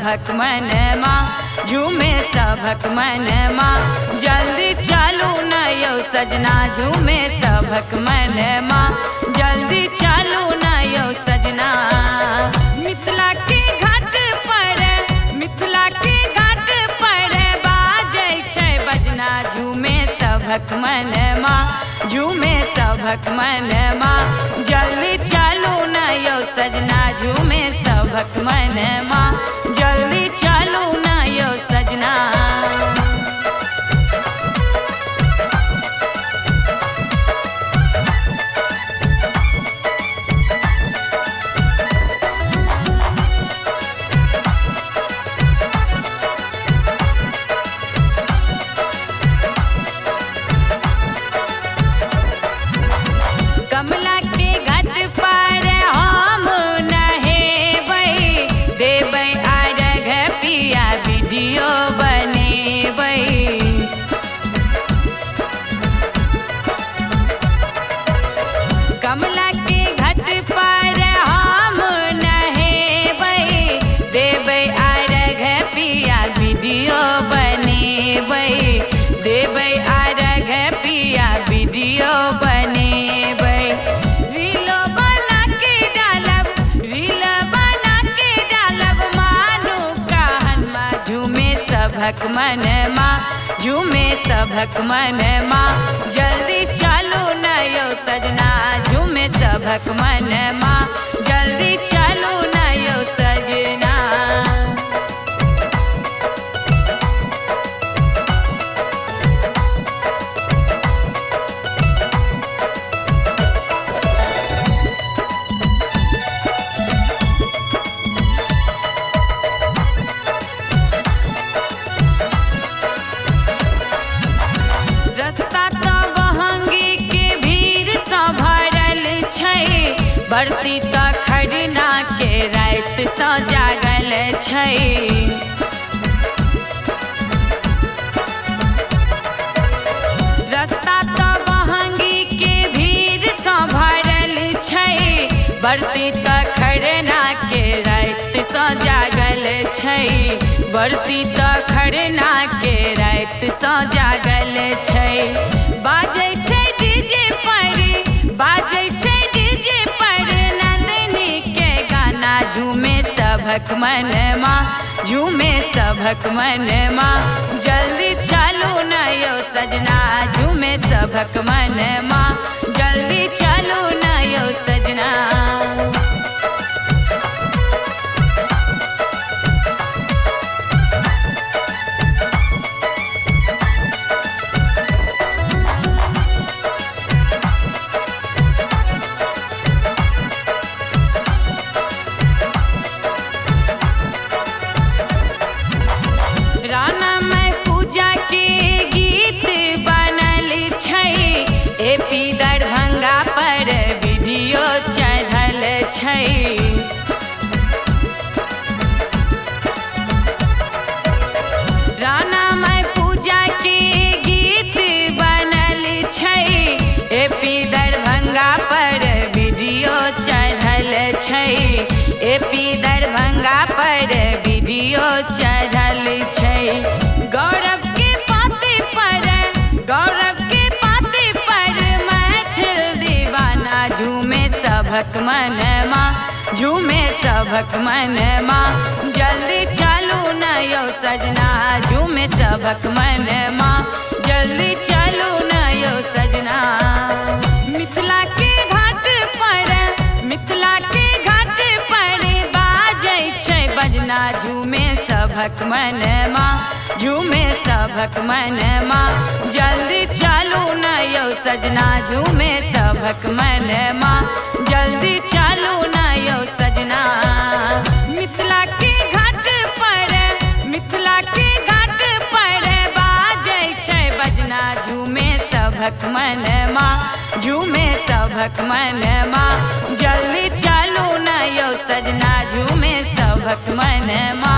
सभक मनमा, झूमे सभक मनमा। जल्दी चालू न यौ सजना, झूमे सभक मनमा, जल्दी चालू न यौ सजना। मिथिला के घाट पर, मिथिला के घाट पर बाजै छै बजना, झूमे सभक मनमा, झूमे सभक मनमा। जल्दी चालू न यौ सजना, झूमे सभक मनमा, जल्दी चालू न यौ सजना। कमला के घाट पर हम नहेबै, देबै अर्घ पिया वीडियो बनेबै। कमला के घाट पर हम नहेबै, देबै अर्घ पिया वीडियो बनेबै, देबै अर्घ पिया वीडियो बनेबै। रीलो बना के डालब, रील बना के डालब, मानू कहनमा, झूमे सभक मनमा, झूमे सभक मनमा। जल्दी चालू न यौ सजना, झूमे सभक मनमा, जल्दी चालू न यौ सजना। रस्ता तो बहंगी के भीड़ सँ भरल छै, बरती तो खरना के राति सँ जागल छै। रस्ता तो बहंगी के भीड़ सँ भरल छै, बरती तो खरना के राति सँ जागल छै, बरती तो खरना के राति सँ जागल छै। बाजै छै डीजे पर, बाजै छै डीजे पर नंदनी के गाना, झूमे सभक मनमा, झूमे सभक मनमा। जल्दी चालू न यौ सजना, झूमे सभक मनमा, जल्दी चालू न यौ सजना। राना में पूजा के गीत बनल छै, एपी दरभंगा पर वीडियो चढ़ल छै। राना में पूजा के गीत बनल छै, एपी दरभंगा पर वीडियो चढ़ल छै, एपी दरभंगा पर वीडियो चढ़ल छै। गौरव के पाते पर, गौरव के पाते पर मैथिल दीवाना, झूमे सभक मनमा, झूमे सभक मनमा। जल्दी चालू न यौ सजना, झूमे सभक मनमा, जल्दी चालू न यौ सजना। मिथिला के घाट पर, मिथिला के घाट पर बाजै छै बजना, झूमे सभक मनमा, झूमे सभक मनमा। जल्दी चालू न यौ सजना, झूमे सभक मनमा, जल्दी चालू न यौ सजना। मिथिला के घाट पर, मिथिला के घाट पर बाजै छै बजना, झूमे सभक मनमा, झूमे सभक मनमा। जल्दी चालू न यौ सजना, झूमे सभक मनमा,